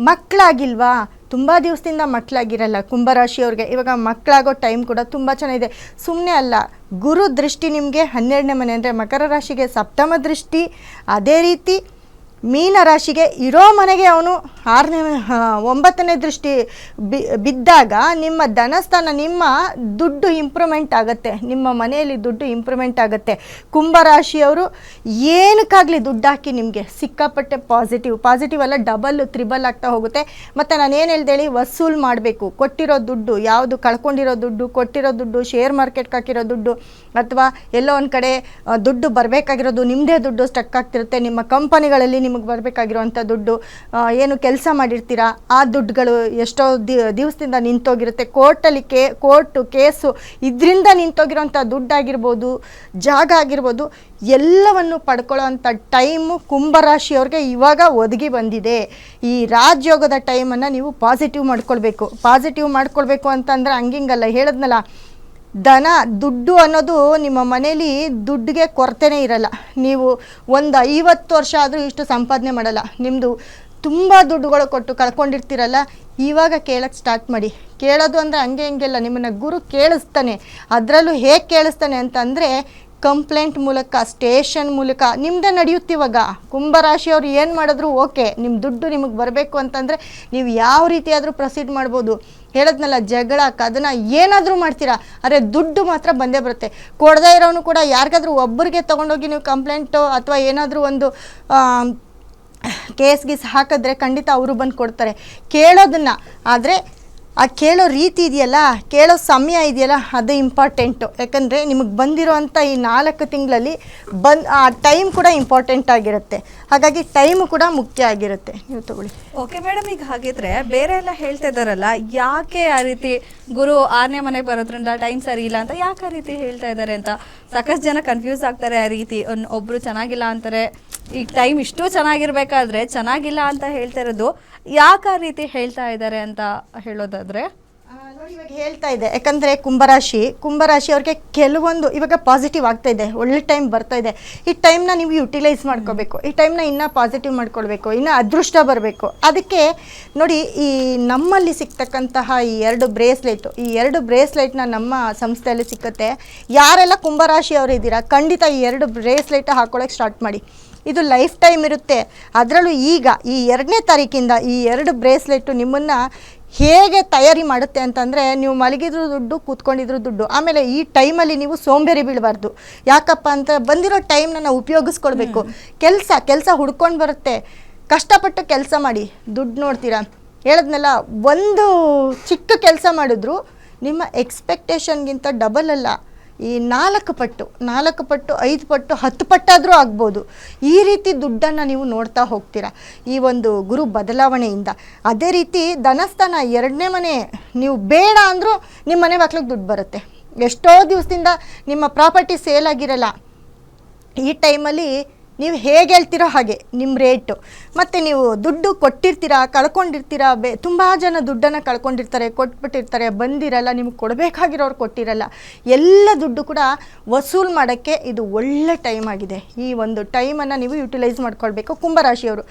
ಮಕ್ಕಳಾಗಿಲ್ವಾ, ತುಂಬ ದಿವಸದಿಂದ ಮಕ್ಕಳಾಗಿರಲ್ಲ ಕುಂಭರಾಶಿಯವ್ರಿಗೆ, ಇವಾಗ ಮಕ್ಕಳಾಗೋ ಟೈಮ್ ಕೂಡ ತುಂಬ ಚೆನ್ನಾಗಿದೆ. ಸುಮ್ಮನೆ ಅಲ್ಲ, ಗುರು ದೃಷ್ಟಿ ನಿಮಗೆ 12ನೇ ಮನೆ ಅಂದರೆ ಮಕರ ರಾಶಿಗೆ ಸಪ್ತಮ ದೃಷ್ಟಿ, ಅದೇ ರೀತಿ ಮೀನ ರಾಶಿಗೆ ಇರೋ ಮನೆಗೆ ಅವನು 9ನೇ ದೃಷ್ಟಿ ಬಿದ್ದಾಗ ನಿಮ್ಮ ಧನಸ್ಥಾನ, ನಿಮ್ಮ ದುಡ್ಡು ಇಂಪ್ರೂವ್ಮೆಂಟ್ ಆಗುತ್ತೆ, ನಿಮ್ಮ ಮನೆಯಲ್ಲಿ ದುಡ್ಡು ಇಂಪ್ರೂವ್ಮೆಂಟ್ ಆಗುತ್ತೆ. ಕುಂಭರಾಶಿಯವರು ಏನಕ್ಕಾಗಲಿ ದುಡ್ಡು ಹಾಕಿ ನಿಮಗೆ ಸಿಕ್ಕಾಪಟ್ಟೆ ಪಾಸಿಟಿವ್ ಅಲ್ಲ, ಡಬಲ್ ತ್ರಿಬಲ್ ಆಗ್ತಾ ಹೋಗುತ್ತೆ. ಮತ್ತು ನಾನು ಏನು ಹೇಳ್ದೇಳಿ, ವಸೂಲು ಮಾಡಬೇಕು. ಕೊಟ್ಟಿರೋ ದುಡ್ಡು ಯಾವುದು, ಕಳ್ಕೊಂಡಿರೋ ದುಡ್ಡು, ಕೊಟ್ಟಿರೋ ದುಡ್ಡು, ಶೇರ್ ಮಾರ್ಕೆಟ್ಗೆ ಹಾಕಿರೋ ದುಡ್ಡು, ಅಥವಾ ಎಲ್ಲೋ ಒಂದು ಕಡೆ ದುಡ್ಡು ಬರಬೇಕಾಗಿರೋದು, ನಿಮ್ಮದೇ ದುಡ್ಡು ಸ್ಟಕ್ ಆಗ್ತಿರುತ್ತೆ. ನಿಮ್ಮ ಕಂಪನಿಗಳಲ್ಲಿ ನಿಮಗೆ ಬರಬೇಕಾಗಿರೋವಂಥ ದುಡ್ಡು, ಏನು ಕೆಲಸ ಮಾಡಿರ್ತೀರಾ ಆ ದುಡ್ಡುಗಳು ಎಷ್ಟೋ ದಿವಸದಿಂದ ನಿಂತೋಗಿರುತ್ತೆ. ಕೋರ್ಟು ಕೇಸು ಇದರಿಂದ ನಿಂತೋಗಿರೋಂಥ ದುಡ್ಡಾಗಿರ್ಬೋದು, ಜಾಗ ಆಗಿರ್ಬೋದು, ಎಲ್ಲವನ್ನು ಪಡ್ಕೊಳ್ಳೋ ಅಂಥ ಟೈಮು ಕುಂಭರಾಶಿಯವ್ರಿಗೆ ಇವಾಗ ಒದಗಿ ಬಂದಿದೆ. ಈ ರಾಜಯೋಗದ ಟೈಮನ್ನು ನೀವು ಪಾಸಿಟಿವ್ ಮಾಡ್ಕೊಳ್ಬೇಕು ಅಂತಂದರೆ ಹಂಗಿಂಗಲ್ಲ, ಹೇಳಿದ್ನಲ್ಲ, ದುಡ್ಡು ಅನ್ನೋದು ನಿಮ್ಮ ಮನೇಲಿ ದುಡ್ಡಿಗೆ ಕೊರತೆನೇ ಇರಲ್ಲ. ನೀವು ಒಂದು 50 ವರ್ಷ ಆದರೂ ಇಷ್ಟು ಸಂಪಾದನೆ ಮಾಡಲ್ಲ. ನಿಮ್ಮದು ತುಂಬ ದುಡ್ಡುಗಳು ಕೊಟ್ಟು ಕಳ್ಕೊಂಡಿರ್ತೀರಲ್ಲ, ಇವಾಗ ಕೇಳಕ್ಕೆ ಸ್ಟಾರ್ಟ್ ಮಾಡಿ. ಕೇಳೋದು ಅಂದರೆ ಹಂಗೆಲ್ಲ ನಿಮ್ಮನ್ನು ಗುರು ಕೇಳಿಸ್ತಾನೆ. ಅದರಲ್ಲೂ ಹೇಗೆ ಕೇಳಿಸ್ತಾನೆ ಅಂತಂದರೆ, ಕಂಪ್ಲೇಂಟ್ ಮೂಲಕ, ಸ್ಟೇಷನ್ ಮೂಲಕ ನಿಮ್ಮದೇ ನಡೆಯುತ್ತಿವಾಗ. ಕುಂಭರಾಶಿಯವ್ರು ಏನು ಮಾಡಿದ್ರು ಓಕೆ, ನಿಮ್ಮ ದುಡ್ಡು ನಿಮಗೆ ಬರಬೇಕು ಅಂತಂದರೆ ನೀವು ಯಾವ ರೀತಿಯಾದರೂ ಪ್ರೊಸೀಡ್ ಮಾಡ್ಬೋದು. ಹೇಳದ್ನಲ್ಲ, ಜಗಳ ಕದನ ಏನಾದರೂ ಮಾಡ್ತೀರಾ, ಆದರೆ ದುಡ್ಡು ಮಾತ್ರ ಬಂದೇ ಬರುತ್ತೆ. ಕೊಡದೇ ಇರೋನು ಕೂಡ ಯಾರಿಗಾದ್ರೂ ಒಬ್ಬರಿಗೆ ತೊಗೊಂಡೋಗಿ ನೀವು ಕಂಪ್ಲೇಂಟು ಅಥವಾ ಏನಾದರೂ ಒಂದು ಕೇಸ್ ಹಾಕಿದ್ರೆ ಖಂಡಿತ ಅವರು ಬಂದು ಕೊಡ್ತಾರೆ. ಕೇಳೋದನ್ನು, ಆದರೆ ಆ ಕೇಳೋ ರೀತಿ ಇದೆಯಲ್ಲ, ಕೇಳೋ ಸಮಯ ಇದೆಯಲ್ಲ, ಅದು ಇಂಪಾರ್ಟೆಂಟು. ಯಾಕಂದರೆ ನಿಮಗೆ ಬಂದಿರೋವಂಥ ಈ 4 ತಿಂಗಳಲ್ಲಿ ಆ ಟೈಮ್ ಕೂಡ ಇಂಪಾರ್ಟೆಂಟ್ ಆಗಿರುತ್ತೆ. ಹಾಗಾಗಿ ಟೈಮು ಕೂಡ ಮುಖ್ಯ ಆಗಿರುತ್ತೆ. ನೀವು ತಗೊಳ್ಳಿ. ಓಕೆ ಮೇಡಮ್, ಈಗ ಹಾಗಿದ್ರೆ ಬೇರೆ ಎಲ್ಲ ಹೇಳ್ತಾ ಇದ್ದಾರಲ್ಲ, ಯಾಕೆ ಆ ರೀತಿ ಗುರು 6ನೇ ಮನೆಗೆ ಬರೋದ್ರಿಂದ ಟೈಮ್ ಸರಿ ಇಲ್ಲ ಅಂತ ಯಾಕೆ ಆ ರೀತಿ ಹೇಳ್ತಾ ಇದ್ದಾರೆ ಅಂತ ಸಾಕಷ್ಟು ಜನ ಕನ್ಫ್ಯೂಸ್ ಆಗ್ತಾರೆ. ಆ ರೀತಿ ಒಬ್ಬರು ಚೆನ್ನಾಗಿಲ್ಲ ಅಂತಾರೆ, ಈಗ ಟೈಮ್ ಇಷ್ಟು ಚೆನ್ನಾಗಿರ್ಬೇಕಾದ್ರೆ ಚೆನ್ನಾಗಿಲ್ಲ ಅಂತ ಹೇಳ್ತಾ ಇರೋದು ಯಾಕೆ ಆ ರೀತಿ ಹೇಳ್ತಾ ಇದ್ದಾರೆ ಅಂತ ಹೇಳೋದಾದ್ರೆ ನೋಡಿ, ಇವಾಗ ಹೇಳ್ತಾ ಇದೆ. ಯಾಕಂದರೆ ಕುಂಭರಾಶಿ ಅವ್ರಿಗೆ ಕೆಲವೊಂದು ಇವಾಗ ಪಾಸಿಟಿವ್ ಆಗ್ತಾ ಇದೆ, ಒಳ್ಳೆ ಟೈಮ್ ಬರ್ತಾ ಇದೆ. ಈ ಟೈಮ್ನ ನೀವು ಯುಟಿಲೈಸ್ ಮಾಡ್ಕೋಬೇಕು. ಈ ಟೈಮ್ನ ಇನ್ನೂ ಪಾಸಿಟಿವ್ ಮಾಡ್ಕೊಳ್ಬೇಕು, ಇನ್ನೂ ಅದೃಷ್ಟ ಬರಬೇಕು. ಅದಕ್ಕೆ ನೋಡಿ, ಈ ನಮ್ಮಲ್ಲಿ ಸಿಗ್ತಕ್ಕಂತಹ ಈ 2 ಬ್ರೇಸ್ಲೆಟ್ನ ನಮ್ಮ ಸಂಸ್ಥೆಯಲ್ಲಿ ಸಿಕ್ಕತ್ತೆ. ಯಾರೆಲ್ಲ ಕುಂಭರಾಶಿಯವರು ಇದ್ದೀರಾ, ಖಂಡಿತ ಈ 2 ಬ್ರೇಸ್ಲೆಟ್ ಹಾಕೊಳ್ಳೋಕೆ ಸ್ಟಾರ್ಟ್ ಮಾಡಿ. ಇದು ಲೈಫ್ ಟೈಮ್ ಇರುತ್ತೆ. ಅದರಲ್ಲೂ ಈಗ ಈ 2ನೇ ತಾರೀಕಿಂದ ಈ 2 ಬ್ರೇಸ್ಲೆಟ್ಟು ನಿಮ್ಮನ್ನು ಹೇಗೆ ತಯಾರಿ ಮಾಡುತ್ತೆ ಅಂತಂದರೆ, ನೀವು ಮಲಗಿದ್ರು ದುಡ್ಡು, ಕೂತ್ಕೊಂಡಿದ್ರು ದುಡ್ಡು. ಆಮೇಲೆ ಈ ಟೈಮಲ್ಲಿ ನೀವು ಸೋಂಬೇರಿ ಬೀಳಬಾರ್ದು. ಯಾಕಪ್ಪ ಅಂತ, ಬಂದಿರೋ ಟೈಮ್ನ ನಾವು ಉಪಯೋಗಿಸ್ಕೊಳ್ಬೇಕು. ಕೆಲಸ ಹುಡ್ಕೊಂಡು ಬರುತ್ತೆ. ಕಷ್ಟಪಟ್ಟು ಕೆಲಸ ಮಾಡಿ ದುಡ್ಡು ನೋಡ್ತೀರಾ. ಹೇಳಿದ್ನಲ್ಲ, ಒಂದು ಚಿಕ್ಕ ಕೆಲಸ ಮಾಡಿದ್ರು ನಿಮ್ಮ ಎಕ್ಸ್ಪೆಕ್ಟೇಷನ್ಗಿಂತ ಡಬಲ್ ಅಲ್ಲ, ಈ 4 ಪಟ್ಟು 5 ಪಟ್ಟು 10 ಪಟ್ಟಾದರೂ ಆಗ್ಬೋದು. ಈ ರೀತಿ ದುಡ್ಡನ್ನು ನೀವು ನೋಡ್ತಾ ಹೋಗ್ತೀರಾ ಈ ಒಂದು ಗುರು ಬದಲಾವಣೆಯಿಂದ. ಅದೇ ರೀತಿ ಧನಸ್ಥಾನ 2ನೇ ಮನೆ, ನೀವು ಬೇಡ ಅಂದರೂ ನಿಮ್ಮ ಮನೆ ಬಾಕ್ಲಿಗೆ ದುಡ್ಡು ಬರುತ್ತೆ. ಎಷ್ಟೋ ದಿವಸದಿಂದ ನಿಮ್ಮ ಪ್ರಾಪರ್ಟಿ ಸೇಲ್ ಆಗಿರಲ್ಲ, ಈ ಟೈಮಲ್ಲಿ ನೀವು ಹೇಗೆ ಹೇಳ್ತೀರೋ ಹಾಗೆ ನಿಮ್ಮ ರೇಟು. ಮತ್ತು ನೀವು ದುಡ್ಡು ಕೊಟ್ಟಿರ್ತೀರಾ, ಕಳ್ಕೊಂಡಿರ್ತೀರಾ. ತುಂಬ ಜನ ದುಡ್ಡನ್ನು ಕಳ್ಕೊಂಡಿರ್ತಾರೆ, ಕೊಟ್ಬಿಟ್ಟಿರ್ತಾರೆ, ಬಂದಿರಲ್ಲ, ನಿಮ್ಗೆ ಕೊಡಬೇಕಾಗಿರೋರು ಕೊಟ್ಟಿರಲ್ಲ. ಎಲ್ಲ ದುಡ್ಡು ಕೂಡ ವಸೂಲು ಮಾಡೋಕ್ಕೆ ಇದು ಒಳ್ಳೆ ಟೈಮ್ ಆಗಿದೆ. ಈ ಒಂದು ಟೈಮನ್ನು ನೀವು ಯುಟಿಲೈಸ್ ಮಾಡ್ಕೊಳ್ಬೇಕು ಕುಂಭರಾಶಿಯವರು.